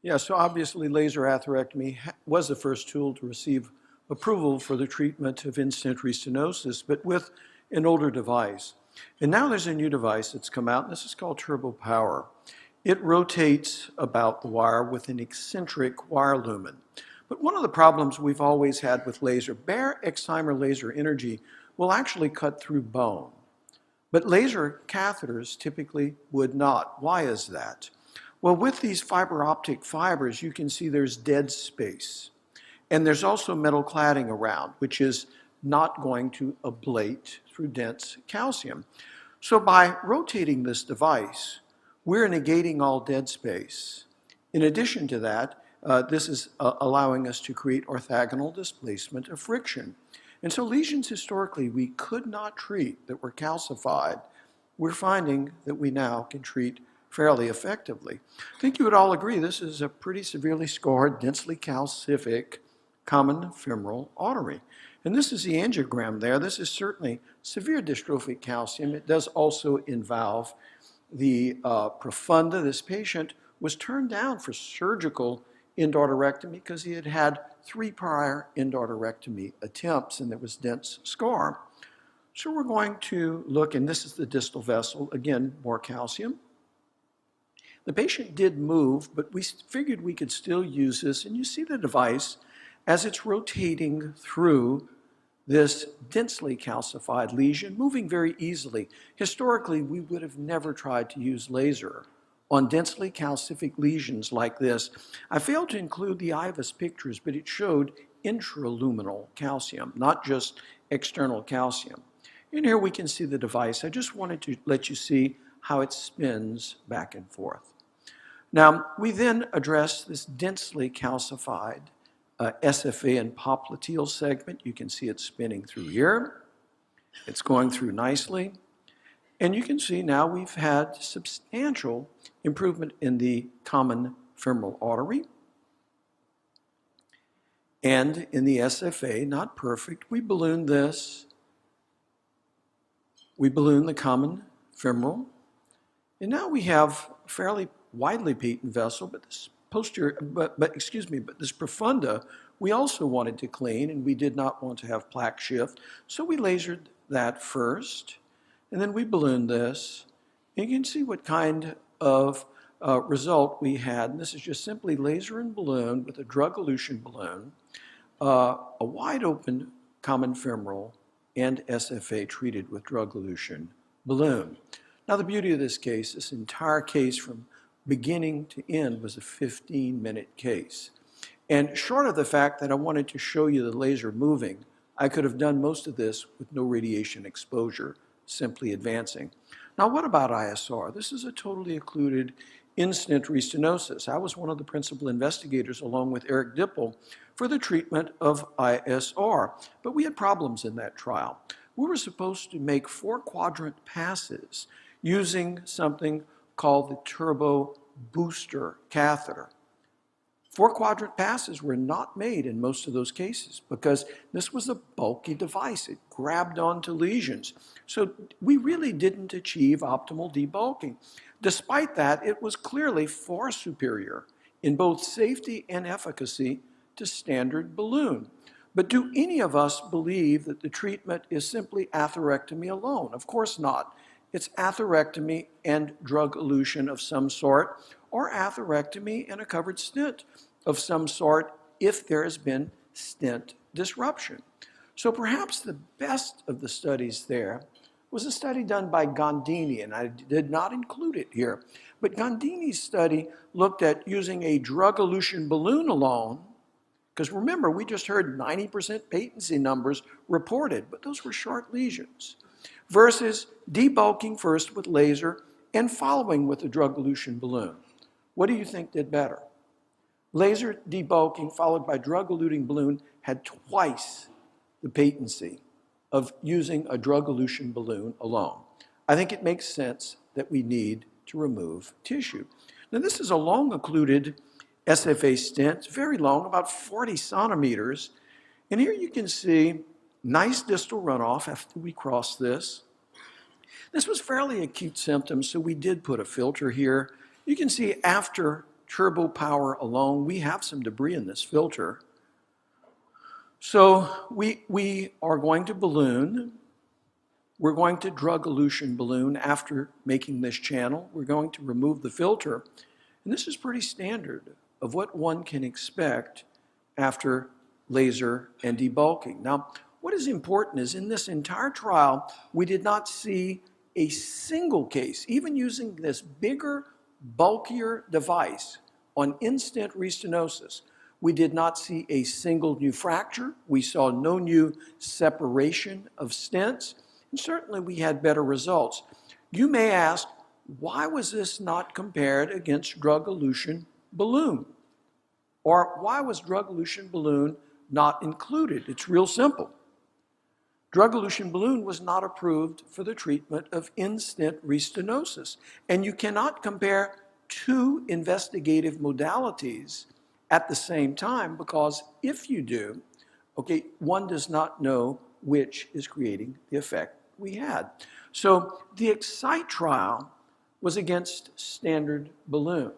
Yeah, so obviously laser atherectomy was the first tool to receive approval for the treatment of in-stent restenosis, but with an older device. And now there's a new device that's come out, and this is called Turbo Power. It rotates about the wire with an eccentric wire lumen. But one of the problems we've always had with laser, bare excimer laser energy will actually cut through bone. But laser catheters typically would not. Why is that? Well, with these fiber optic fibers, you can see there's dead space. And there's also metal cladding around, which is not going to ablate through dense calcium. So by rotating this device, we're negating all dead space. In addition to that, this is allowing us to create orthogonal displacement of friction. And so lesions historically we could not treat that were calcified, we're finding that we now can treat fairly effectively. I think you would all agree this is a pretty severely scarred, densely calcific common femoral artery. And this is the angiogram there. This is certainly severe dystrophic calcium. It does also involve the profunda. This patient was turned down for surgical endarterectomy because he had had 3 prior endarterectomy attempts and there was dense scar. So we're going to look, and this is the distal vessel, again, more calcium. The patient did move, but we figured we could still use this, and you see the device as it's rotating through this densely calcified lesion, moving very easily. Historically, we would have never tried to use laser on densely calcific lesions like this. I failed to include the IVUS pictures, but it showed intraluminal calcium, not just external calcium. And here we can see the device. I just wanted to let you see how it spins back and forth. Now, we then address this densely calcified SFA and popliteal segment. You can see it spinning through here. It's going through nicely. And you can see now we've had substantial improvement in the common femoral artery. And in the SFA, not perfect, we balloon this. We balloon the common femoral. And now we have a fairly widely patent vessel, but this posterior, but this profunda, we also wanted to clean, and we did not want to have plaque shift. So we lasered that first, and then we ballooned this. And you can see what kind of result we had. And this is just simply laser and balloon with a drug elution balloon, a wide open common femoral, and SFA treated with drug elution balloon. Now the beauty of this case, this entire case from beginning to end was a 15-minute case. And short of the fact that I wanted to show you the laser moving, I could have done most of this with no radiation exposure, simply advancing. Now what about ISR? This is a totally occluded in-stent restenosis. I was one of the principal investigators along with Eric Dipple for the treatment of ISR, but we had problems in that trial. We were supposed to make 4-quadrant passes using something called the turbo booster catheter. 4-quadrant passes were not made in most of those cases because this was a bulky device. It grabbed onto lesions. So we really didn't achieve optimal debulking. Despite that, it was clearly far superior in both safety and efficacy to standard balloon. But do any of us believe that the treatment is simply atherectomy alone? Of course not. It's atherectomy and drug elution of some sort, or atherectomy and a covered stent of some sort if there has been stent disruption. So perhaps the best of the studies there was a study done by Gondini, and I did not include it here. But Gondini's study looked at using a drug elution balloon alone, because remember, we just heard 90% patency numbers reported, but those were short lesions, versus debulking first with laser and following with a drug elution balloon. What do you think did better? Laser debulking followed by drug eluting balloon had twice the patency of using a drug elution balloon alone. I think it makes sense that we need to remove tissue. Now this is a long occluded SFA stent, very long, about 40 centimeters. And here you can see nice distal runoff after we cross this. This was fairly acute symptoms, so we did put a filter here. You can see after turbo power alone, we have some debris in this filter. So we are going to balloon. We're going to drug elution balloon after making this channel. We're going to remove the filter. And this is pretty standard of what one can expect after laser and debulking. Now, what is important is in this entire trial, we did not see a single case, even using this bigger, bulkier device on in-stent restenosis. We did not see a single new fracture. We saw no new separation of stents. And certainly we had better results. You may ask, why was this not compared against drug elution balloon? Or why was drug elution balloon not included? It's real simple. Drug elution balloon was not approved for the treatment of in-stent restenosis. And you cannot compare two investigative modalities at the same time, because if you do, okay, one does not know which is creating the effect we had. So the EXCITE trial was against standard balloon.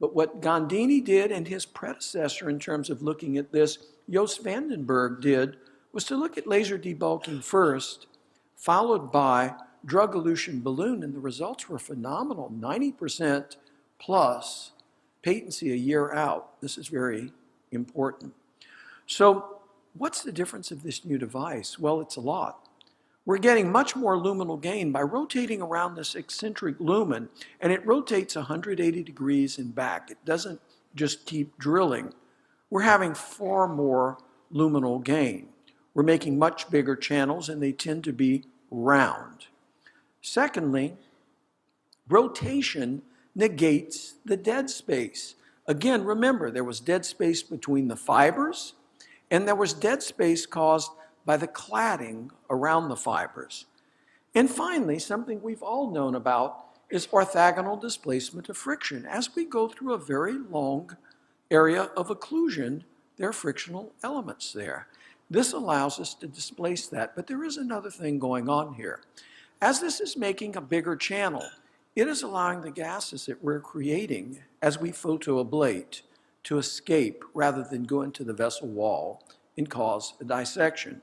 But what Gondini did and his predecessor in terms of looking at this, Joost Vandenberg did, was to look at laser debulking first, followed by drug elution balloon, and the results were phenomenal, 90% plus patency a year out. This is very important. So what's the difference of this new device? Well, it's a lot. We're getting much more luminal gain by rotating around this eccentric lumen, and it rotates 180 degrees and back. It doesn't just keep drilling. We're having far more luminal gain. We're making much bigger channels, and they tend to be round. Secondly, rotation negates the dead space. Again, remember, there was dead space between the fibers, and there was dead space caused by the cladding around the fibers. And finally, something we've all known about is orthogonal displacement of friction. As we go through a very long area of occlusion, there are frictional elements there. This allows us to displace that, but there is another thing going on here. As this is making a bigger channel, it is allowing the gases that we're creating as we photoablate to escape rather than go into the vessel wall and cause a dissection.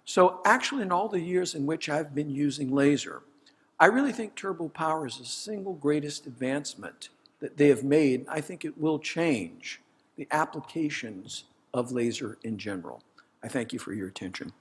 So actually, in all the years in which I've been using laser, I really think turbo power is the single greatest advancement that they have made. I think it will change the applications of laser in general. I thank you for your attention.